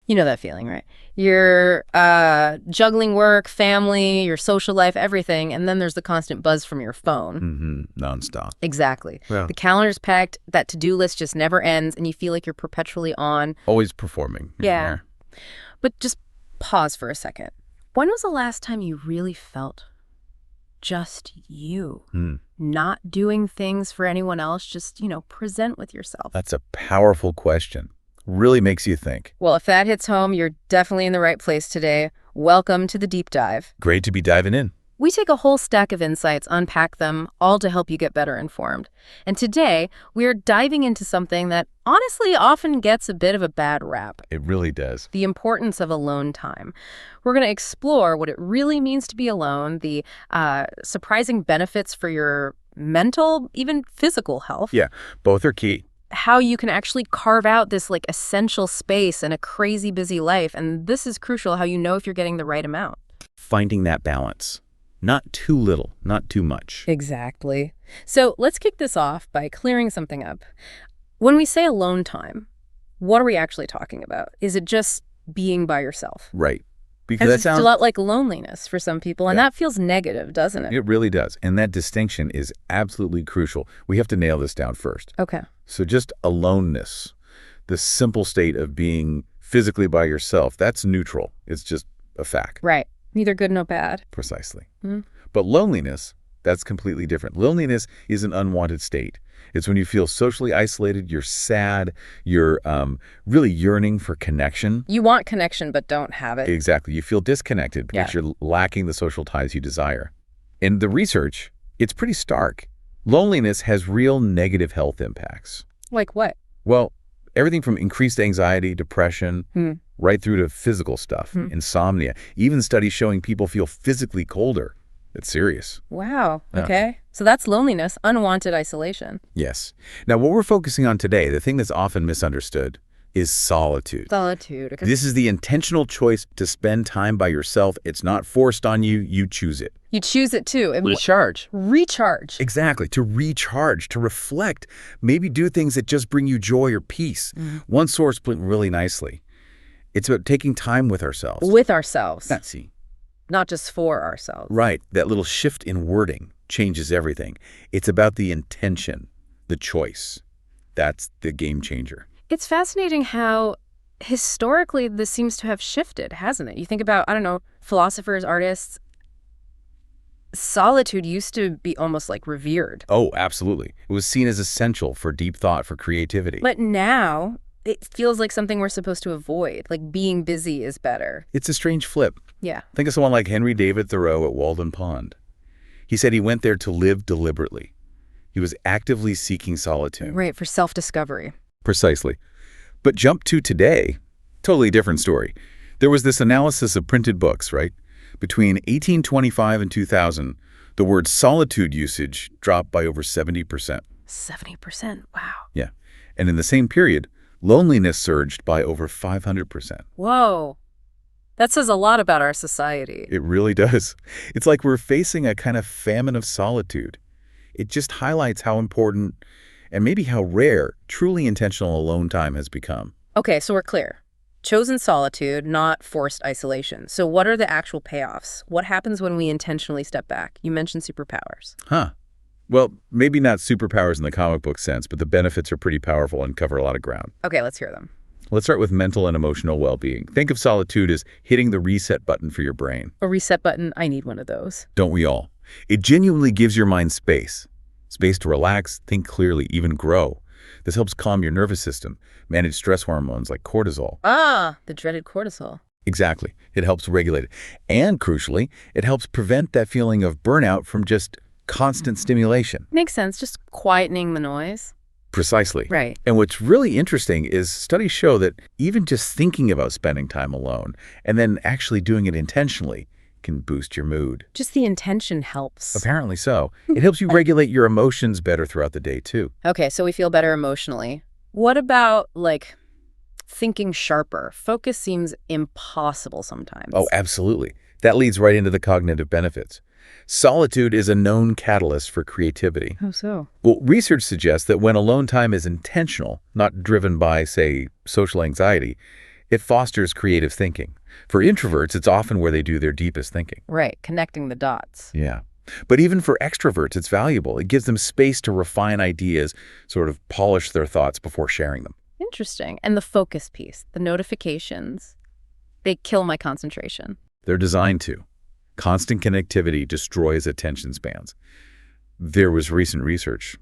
You know that feeling, right? You're juggling work, family, your social life, everything, and then there's the constant buzz from your phone. Nonstop. Exactly. Yeah. The calendar's packed, that to-do list just never ends, and you feel like you're perpetually on. Always performing. Yeah. But just pause for a second. When was the last time you really felt just you? Not doing things for anyone else, just, present with yourself. That's a powerful question. Really makes you think. Well, if that hits home, you're definitely in the right place today. Welcome to the deep dive. Great to be diving in. We take a whole stack of insights, unpack them, all to help you get better informed. And today, we're diving into something that honestly often gets a bit of a bad rap. It really does. The importance of alone time. We're going to explore what it really means to be alone, the surprising benefits for your mental, even physical health. Yeah, both are key. How you can actually carve out this essential space in a crazy busy life. And this is crucial, how you know if you're getting the right amount. Finding that balance. Not too little, not too much. Exactly. So let's kick this off by clearing something up. When we say alone time, what are we actually talking about? Is it just being by yourself? Right. Because it's a lot like loneliness for some people, and that feels negative, doesn't it? It really does. And that distinction is absolutely crucial. We have to nail this down first. Okay. So just aloneness, the simple state of being physically by yourself, that's neutral. It's just a fact. Right. Neither good nor bad. Precisely. But loneliness, that's completely different. Loneliness is an unwanted state. It's when you feel socially isolated, you're sad, you're really yearning for connection. You want connection but don't have it. Exactly. You feel disconnected because you're lacking the social ties you desire. In the research, it's pretty stark. Loneliness has real negative health impacts. Like what? Well, everything from increased anxiety, depression, right through to physical stuff, insomnia, even studies showing people feel physically colder. It's serious. Wow. Okay. So that's loneliness, unwanted isolation. Yes. Now, what we're focusing on today, the thing that's often misunderstood, is solitude. Solitude. Okay. This is the intentional choice to spend time by yourself. It's not forced on you. You choose it. You choose it too. And recharge. Recharge. Exactly. To recharge, to reflect, maybe do things that just bring you joy or peace. One source put it really nicely. It's about taking time with ourselves. With ourselves. That's see. Not just for ourselves. Right. That little shift in wording changes everything. It's about the intention, the choice. That's the game changer. It's fascinating how historically this seems to have shifted, hasn't it? You think about, philosophers, artists. Solitude used to be almost like revered. Oh, absolutely. It was seen as essential for deep thought, for creativity. But now it feels like something we're supposed to avoid, like being busy is better. It's a strange flip. Yeah. Think of someone like Henry David Thoreau at Walden Pond. He said he went there to live deliberately. He was actively seeking solitude. Right, for self-discovery. Precisely. But jump to today, totally different story. There was this analysis of printed books, right? Between 1825 and 2000, the word solitude usage dropped by over 70%. 70%? Wow. Yeah. And in the same period, loneliness surged by over 500%. Whoa. That says a lot about our society. It really does. It's like we're facing a kind of famine of solitude. It just highlights how important and maybe how rare truly intentional alone time has become. Okay, so we're clear. Chosen solitude, not forced isolation. So what are the actual payoffs? What happens when we intentionally step back? You mentioned superpowers. Well, maybe not superpowers in the comic book sense, but the benefits are pretty powerful and cover a lot of ground. Okay, let's hear them. Let's start with mental and emotional well-being. Think of solitude as hitting the reset button for your brain. A reset button? I need one of those. Don't we all? It genuinely gives your mind space. Space to relax, think clearly, even grow. This helps calm your nervous system, manage stress hormones like cortisol. The dreaded cortisol. Exactly. It helps regulate it. And crucially, it helps prevent that feeling of burnout from just constant stimulation. Makes sense. Just quietening the noise. Precisely. Right. And what's really interesting is studies show that even just thinking about spending time alone and then actually doing it intentionally can boost your mood. Just the intention helps. Apparently so. It helps you regulate your emotions better throughout the day, too. Okay, so we feel better emotionally. What about, thinking sharper? Focus seems impossible sometimes. Oh, absolutely. That leads right into the cognitive benefits. Solitude is a known catalyst for creativity. How so? Well, research suggests that when alone time is intentional, not driven by, say, social anxiety, It fosters creative thinking. For introverts, it's often where they do their deepest thinking. Right, connecting the dots. Yeah. But even for extroverts, it's valuable. It gives them space to refine ideas, sort of polish their thoughts before sharing them. Interesting. And the focus piece, the notifications, they kill my concentration. They're designed to. Constant connectivity destroys attention spans. There was recent research,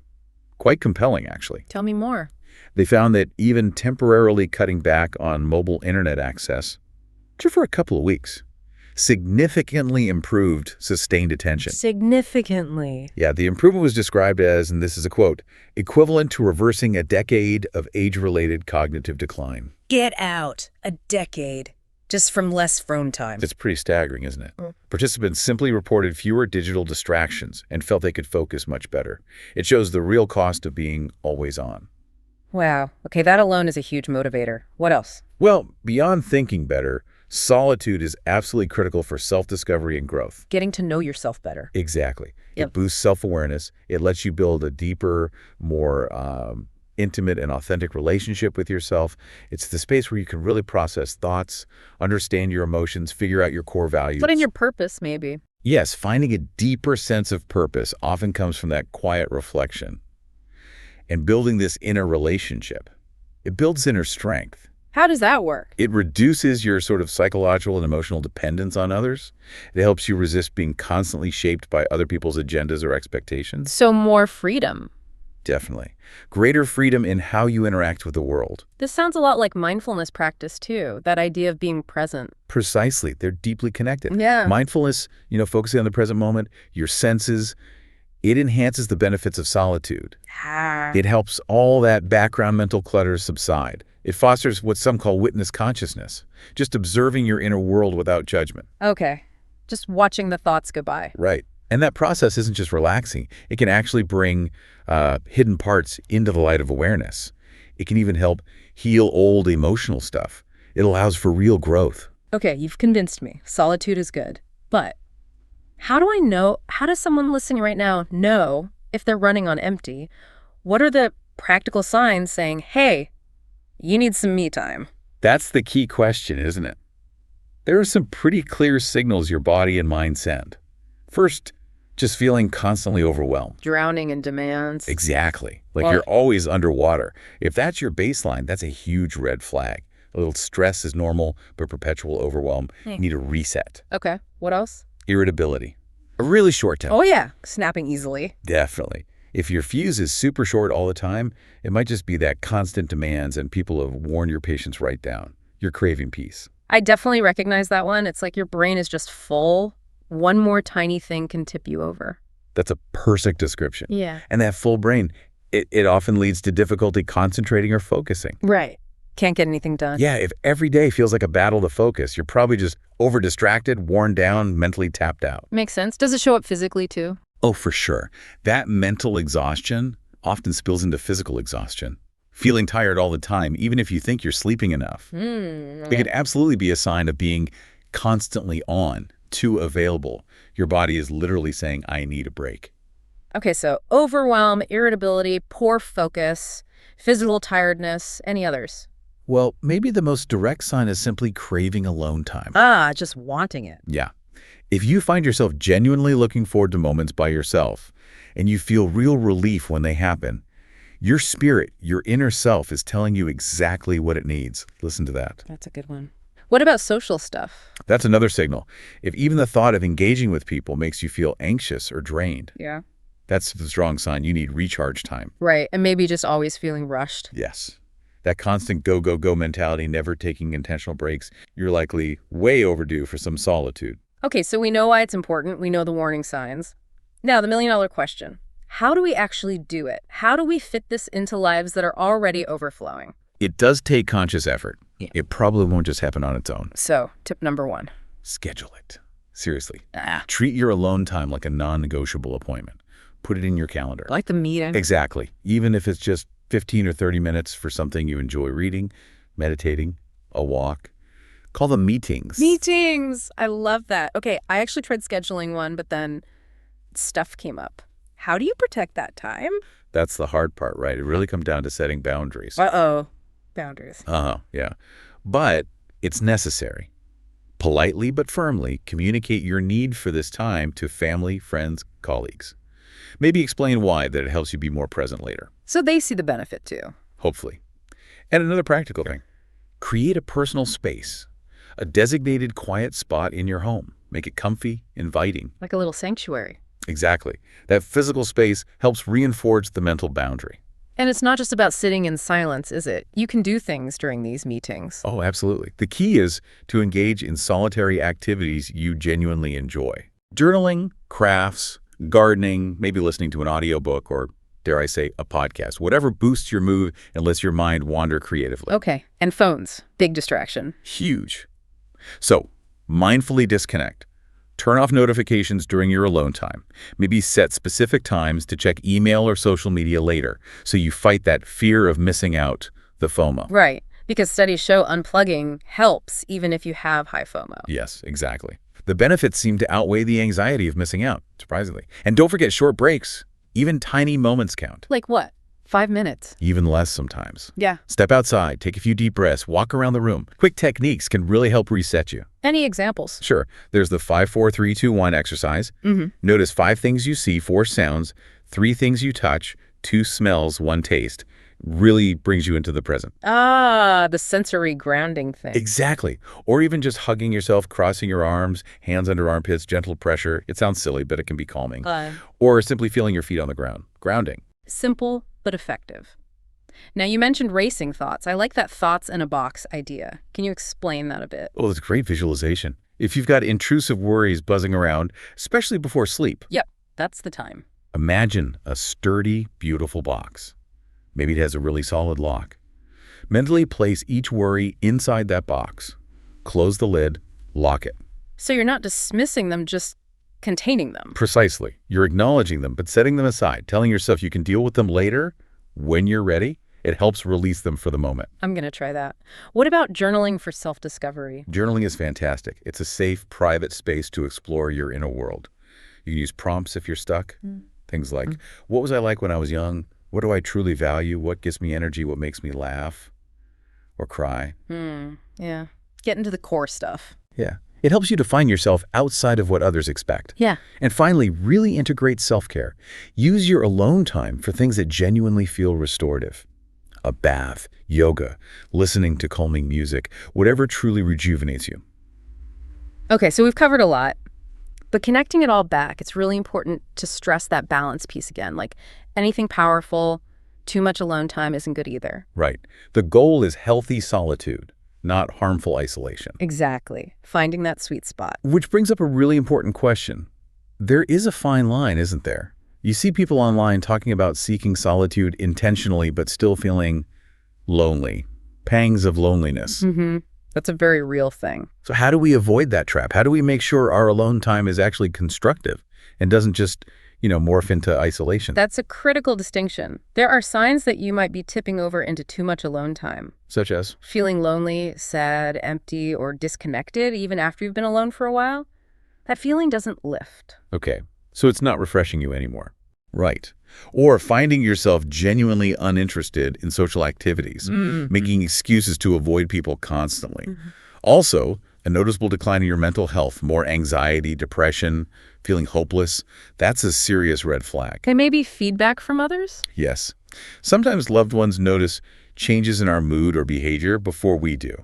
quite compelling actually. Tell me more. They found that even temporarily cutting back on mobile internet access, just for a couple of weeks, significantly improved sustained attention. Significantly. Yeah, the improvement was described as, and this is a quote, equivalent to reversing a decade of age-related cognitive decline. Get out. A decade. Just from less phone time. It's pretty staggering, isn't it? Participants simply reported fewer digital distractions and felt they could focus much better. It shows the real cost of being always on. Wow. Okay, that alone is a huge motivator. What else? Well, beyond thinking better, solitude is absolutely critical for self-discovery and growth. Getting to know yourself better. Exactly. Yep. It boosts self-awareness. It lets you build a deeper, more intimate and authentic relationship with yourself. It's the space where you can really process thoughts, understand your emotions, figure out your core values. But in your purpose, maybe. Yes, finding a deeper sense of purpose often comes from that quiet reflection. And building this inner relationship, it builds inner strength. How does that work? It reduces your sort of psychological and emotional dependence on others. It helps you resist being constantly shaped by other people's agendas or expectations. So more freedom. Definitely. Greater freedom in how you interact with the world. This sounds a lot like mindfulness practice, too. That idea of being present. Precisely. They're deeply connected. Yeah. Mindfulness, focusing on the present moment, your senses, it enhances the benefits of solitude. It helps all that background mental clutter subside. It fosters what some call witness consciousness, just observing your inner world without judgment. Okay. Just watching the thoughts go by. Right. And that process isn't just relaxing. It can actually bring hidden parts into the light of awareness. It can even help heal old emotional stuff. It allows for real growth. Okay, you've convinced me. Solitude is good. But how does someone listening right now know if they're running on empty? What are the practical signs saying, hey, you need some me time? That's the key question, isn't it? There are some pretty clear signals your body and mind send. First, just feeling constantly overwhelmed. Drowning in demands. Exactly. Like you're always underwater. If that's your baseline, that's a huge red flag. A little stress is normal, but perpetual overwhelm, you need a reset. Okay, what else? Irritability. A really short temper. Oh yeah, snapping easily. Definitely. If your fuse is super short all the time, it might just be that constant demands and people have worn your patience right down. You're craving peace. I definitely recognize that one. It's like your brain is just full. One more tiny thing can tip you over. That's a perfect description. Yeah. And that full brain, it often leads to difficulty concentrating or focusing. Right. Can't get anything done. Yeah, if every day feels like a battle to focus, you're probably just over-distracted, worn down, mentally tapped out. Makes sense. Does it show up physically too? Oh, for sure. That mental exhaustion often spills into physical exhaustion. Feeling tired all the time, even if you think you're sleeping enough. It could absolutely be a sign of being constantly on, too available. Your body is literally saying, I need a break. Okay, so overwhelm, irritability, poor focus, physical tiredness, any others? Well, maybe the most direct sign is simply craving alone time. Just wanting it. Yeah. If you find yourself genuinely looking forward to moments by yourself and you feel real relief when they happen, your spirit, your inner self is telling you exactly what it needs. Listen to that. That's a good one. What about social stuff? That's another signal. If even the thought of engaging with people makes you feel anxious or drained, Yeah. that's the strong sign you need recharge time. Right, and maybe just always feeling rushed. Yes. That constant go, go, go mentality, never taking intentional breaks, you're likely way overdue for some solitude. Okay, so we know why it's important. We know the warning signs. Now, the million-dollar question. How do we actually do it? How do we fit this into lives that are already overflowing? It does take conscious effort. Yeah. It probably won't just happen on its own. So, tip number 1. Schedule it. Seriously. Treat your alone time like a non-negotiable appointment. Put it in your calendar. Like the meeting. Exactly. Even if it's just 15 or 30 minutes for something you enjoy reading, meditating, a walk. Call them meetings. Meetings! I love that. Okay, I actually tried scheduling one, but then stuff came up. How do you protect that time? That's the hard part, right? It really comes down to setting boundaries. Uh-oh. Boundaries. Yeah. But It's necessary. Politely but firmly communicate your need for this time to family, friends, colleagues. Maybe explain why, that it helps you be more present later. So they see the benefit too. Hopefully. And another practical thing. Create a personal space, a designated quiet spot in your home. Make it comfy, inviting. Like a little sanctuary. Exactly. That physical space helps reinforce the mental boundary. And it's not just about sitting in silence, is it? You can do things during these meetings. Oh, absolutely. The key is to engage in solitary activities you genuinely enjoy. Journaling, crafts, gardening, maybe listening to an audiobook or, dare I say, a podcast. Whatever boosts your mood and lets your mind wander creatively. Okay. And phones. Big distraction. Huge. So, mindfully disconnect. Turn off notifications during your alone time. Maybe set specific times to check email or social media later, so you fight that fear of missing out, the FOMO. Right. Because studies show unplugging helps even if you have high FOMO. Yes, exactly. The benefits seem to outweigh the anxiety of missing out, surprisingly. And don't forget short breaks. Even tiny moments count. Like what? 5 minutes? Even less sometimes. Yeah. Step outside, take a few deep breaths, walk around the room. Quick techniques can really help reset you. Any examples? Sure. There's the 5-4-3-2-1 exercise. Notice 5 things you see, 4 sounds, 3 things you touch, 2 smells, 1 taste. Really brings you into the present. Ah, the sensory grounding thing. Exactly. Or even just hugging yourself, crossing your arms, hands under armpits, gentle pressure. It sounds silly, but it can be calming. Or simply feeling your feet on the ground. Grounding. Simple but effective. Now, you mentioned racing thoughts. I like that thoughts in a box idea. Can you explain that a bit? Oh, it's great visualization. If you've got intrusive worries buzzing around, especially before sleep, Yep, that's the time. imagine a sturdy, beautiful box. Maybe it has a really solid lock. Mentally place each worry inside that box. Close the lid, lock it. So you're not dismissing them, just containing them. Precisely. You're acknowledging them, but setting them aside, telling yourself you can deal with them later when you're ready. It helps release them for the moment. I'm going to try that. What about journaling for self-discovery? Journaling is fantastic. It's a safe, private space to explore your inner world. You can use prompts if you're stuck. Things like, what was I like when I was young? What do I truly value? What gives me energy? What makes me laugh or cry? Yeah. Get into the core stuff. Yeah. It helps you define yourself outside of what others expect. Yeah. And finally, really integrate self-care. Use your alone time for things that genuinely feel restorative. A bath, yoga, listening to calming music, whatever truly rejuvenates you. Okay, so we've covered a lot. But connecting it all back, it's really important to stress that balance piece again. Like anything powerful, too much alone time isn't good either. Right. The goal is healthy solitude, not harmful isolation. Exactly. Finding that sweet spot. Which brings up a really important question. There is a fine line, isn't there? You see people online talking about seeking solitude intentionally but still feeling lonely, pangs of loneliness. That's a very real thing. So how do we avoid that trap? How do we make sure our alone time is actually constructive and doesn't just, morph into isolation? That's a critical distinction. There are signs that you might be tipping over into too much alone time. Such as? Feeling lonely, sad, empty, or disconnected even after you've been alone for a while. That feeling doesn't lift. Okay, so it's not refreshing you anymore. Right. Or finding yourself genuinely uninterested in social activities, making excuses to avoid people constantly. Also, a noticeable decline in your mental health, more anxiety, depression, feeling hopeless. That's a serious red flag. Okay, maybe feedback from others? Yes. Sometimes loved ones notice changes in our mood or behavior before we do.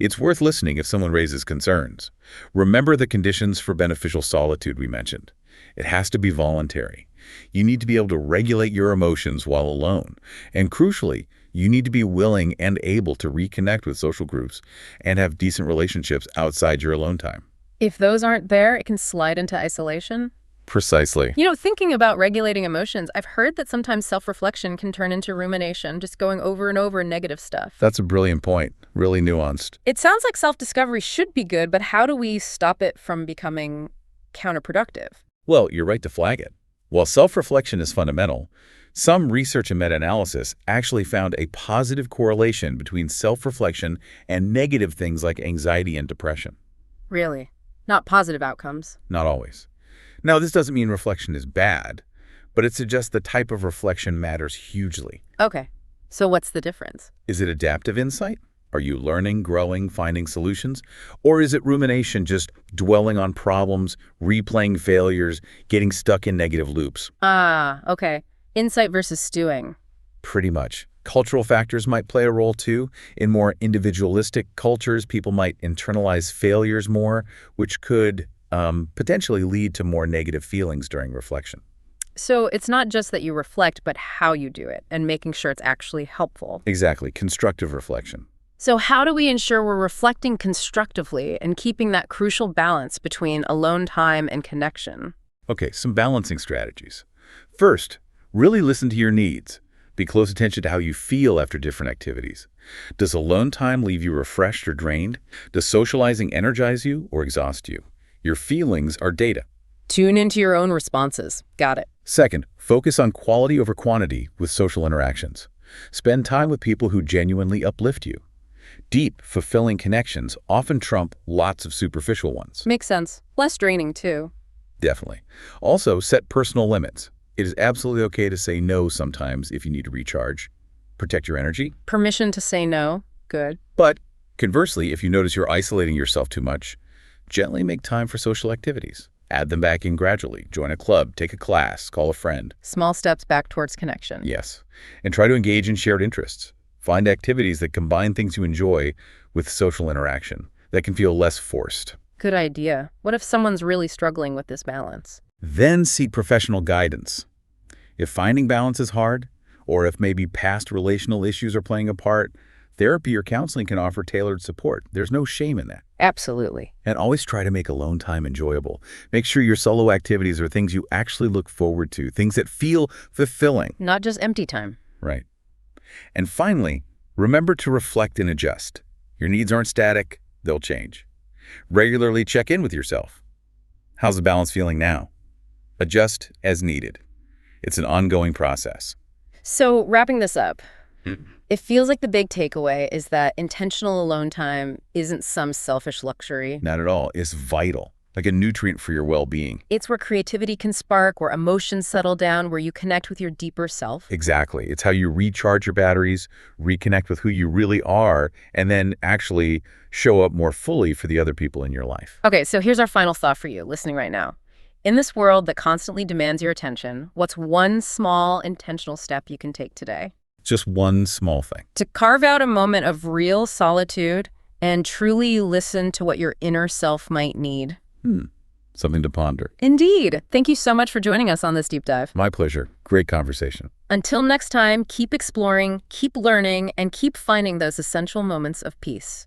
It's worth listening if someone raises concerns. Remember the conditions for beneficial solitude we mentioned. It has to be voluntary. You need to be able to regulate your emotions while alone. And crucially, you need to be willing and able to reconnect with social groups and have decent relationships outside your alone time. If those aren't there, it can slide into isolation. Precisely. Thinking about regulating emotions, I've heard that sometimes self-reflection can turn into rumination, just going over and over negative stuff. That's a brilliant point. Really nuanced. It sounds like self-discovery should be good, but how do we stop it from becoming counterproductive? Well, you're right to flag it. While self-reflection is fundamental, some research and meta-analysis actually found a positive correlation between self-reflection and negative things like anxiety and depression. Really? Not positive outcomes? Not always. Now, this doesn't mean reflection is bad, but it suggests the type of reflection matters hugely. Okay. So what's the difference? Is it adaptive insight Are you learning, growing, finding solutions? Or is it rumination, just dwelling on problems, replaying failures, getting stuck in negative loops? Ah, okay. Insight versus stewing. Pretty much. Cultural factors might play a role too. In more individualistic cultures, people might internalize failures more, which could potentially lead to more negative feelings during reflection. So it's not just that you reflect, but how you do it and making sure it's actually helpful. Exactly. Constructive reflection. So how do we ensure we're reflecting constructively and keeping that crucial balance between alone time and connection? Okay, some balancing strategies. First, really listen to your needs. Be close attention to how you feel after different activities. Does alone time leave you refreshed or drained? Does socializing energize you or exhaust you? Your feelings are data. Tune into your own responses. Got it. Second, focus on quality over quantity with social interactions. Spend time with people who genuinely uplift you. Deep, fulfilling connections often trump lots of superficial ones. Makes sense. Less draining, too. Definitely. Also, set personal limits. It is absolutely okay to say no sometimes if you need to recharge. Protect your energy. Permission to say no. Good. But conversely, if you notice you're isolating yourself too much, gently make time for social activities. Add them back in gradually. Join a club, take a class, call a friend. Small steps back towards connection. Yes. And try to engage in shared interests. Find activities that combine things you enjoy with social interaction that can feel less forced. Good idea. What if someone's really struggling with this balance? Then seek professional guidance. If finding balance is hard, or if maybe past relational issues are playing a part, therapy or counseling can offer tailored support. There's no shame in that. Absolutely. And always try to make alone time enjoyable. Make sure your solo activities are things you actually look forward to, things that feel fulfilling. Not just empty time. Right. And finally, remember to reflect and adjust. Your needs aren't static, they'll change. Regularly check in with yourself. How's the balance feeling now? Adjust as needed. It's an ongoing process. So wrapping this up, it feels like the big takeaway is that intentional alone time isn't some selfish luxury. Not at all. It's vital, like a nutrient for your well-being. It's where creativity can spark, where emotions settle down, where you connect with your deeper self. Exactly. It's how you recharge your batteries, reconnect with who you really are, and then actually show up more fully for the other people in your life. Okay, so here's our final thought for you listening right now. In this world that constantly demands your attention, what's one small intentional step you can take today? Just one small thing. To carve out a moment of real solitude and truly listen to what your inner self might need. Something to ponder. Indeed. Thank you so much for joining us on this deep dive. My pleasure. Great conversation. Until next time, keep exploring, keep learning, and keep finding those essential moments of peace.